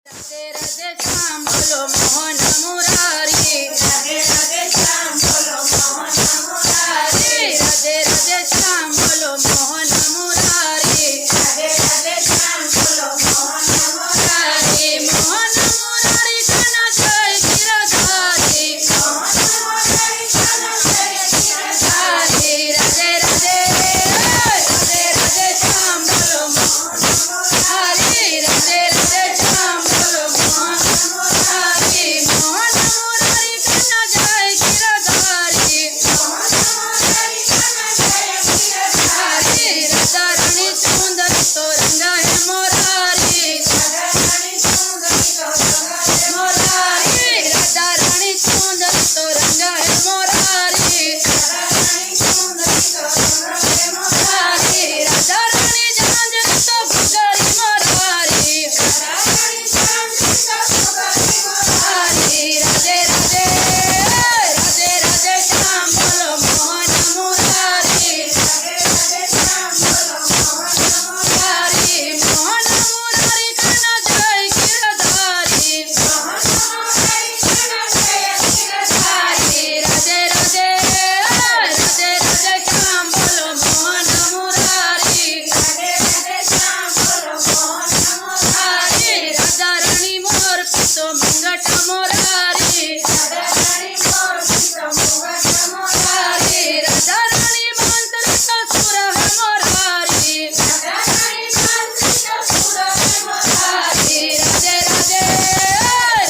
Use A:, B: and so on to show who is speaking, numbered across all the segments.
A: राधे राधे श्याम बोलो मोहन मुरारी।
B: राधे राधे श्याम बोलो मोहन मुरारी।
A: राधे राधे श्याम बोलो मोहन मुरारी।
B: राधे राधे श्याम बोलो मोहन मुरारी।
A: मोहन मुरारी घन जय गिरधारी।
B: मोहन मुरारी घन जय गिरधारी।
A: राधे राधे राधे राधे श्याम बोलो मोहन मुरारी। राधे राधे श्याम बोलो मोहन मुरारी। मोहन मुरारी घन जय गिरधारी।
B: मोहन मुरारी घन जय गिरधारी।
A: राधा रानी सुंदर तो रंग है मोरारी।
B: राधा रानी सुंदरी तो रंग है
A: मोरारी राधा रानी सुंदर तो रंग है मोरारी।
B: राधा रानी सुंदरी तो रंग है मुरारी।
A: राधा रानी झांझर तो फुगरी मोरारी।
B: राधा रानी झांझर तो फुगरी मुरारी।
A: राधे राधे राधे राधे श्याम बोलो मोहन मुरारी।
B: राधे राधे श्याम बोलो मोहन मुरारी।
A: मोहन मुरारी घन जय गिरधारी।
B: मोहन मुरारी घन जय गिरधारी।
A: राधे राधे राधे राधे श्याम बोलो मोहन मुरारी।
B: राधे राधे श्याम बोलो मोहन मुरारी।
A: राधा रानी मोर पितो मंगट मोरारी।
B: राधा रानी मोर पितो मुगट मुरारी।
A: राधा रानी मंत्र तो सुर है मोरारी।
B: राधा रानी मंत्री तो सुर है मुरारी।
A: राधे राधे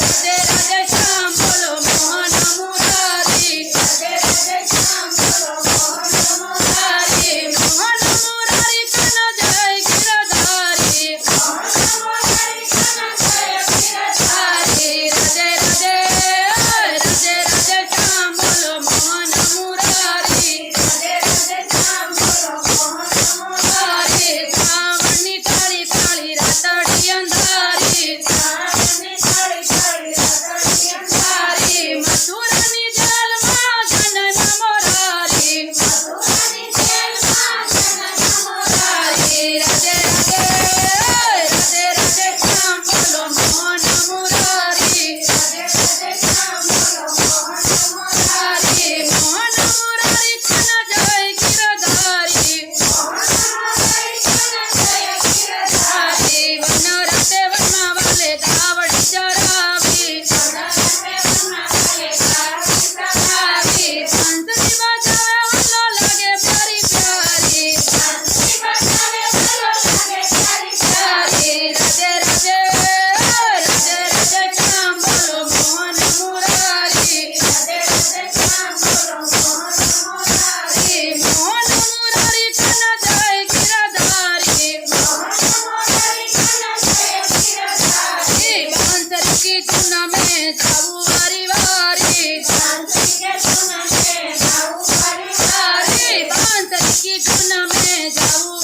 A: राधे राधे श्याम बोलो मोहन मुरारी।
B: राधे राधे श्याम बोलो मोहन मुरारी।
A: मोहन मुरारी घन जय गिरधारी।
B: मोहन मुरारी घन जय गिरधारी।
A: राधे राधे राधे राधे श्याम बोलो मोहन मुरारी।
B: राधे राधे श्याम बोलो मोहन मुरारी।
A: सावनी काली काली रातड़ी अंधारी।
B: सावनी काली काली रातड़ी अंधारी।
A: मथुरानी जल माँ जनन मोरारी।
B: मधुरानी जेल माँ जनन मुरारी।
A: राधे राधे राधे राधे श्याम बोलो मोहन मुरारी।
B: राधे राधे श्याम बोलो मोहन मुरारी।
A: मोहन मुरारी घन जय गिरधारी।
B: मोहन मुरारी घन जय गिरधारी।
A: बनरते वनमा वाले गावड़ी चरावी।
B: बनरते वनमा वाले गावड़ी चरावी।
A: बंसरी बजावे वाला लगे प्यारी प्यारी।
B: बंसी बजावे वाला लगे प्यारी प्यारी।
A: राधे राधे राधे राधे श्याम बोलो मोहन मुरारी।
B: राधे राधे श्याम बोलो मोहन मुरारी।
A: मोहन मुरारी घन जय गिरधारी।
B: मोहन मुरारी घन जय गिरधारी।
A: बंसरी की धुन में जाऊ वारी वारी।
B: बंसी के धुन में जाऊं परिवारी।
A: बंसरी की धुन में जाऊ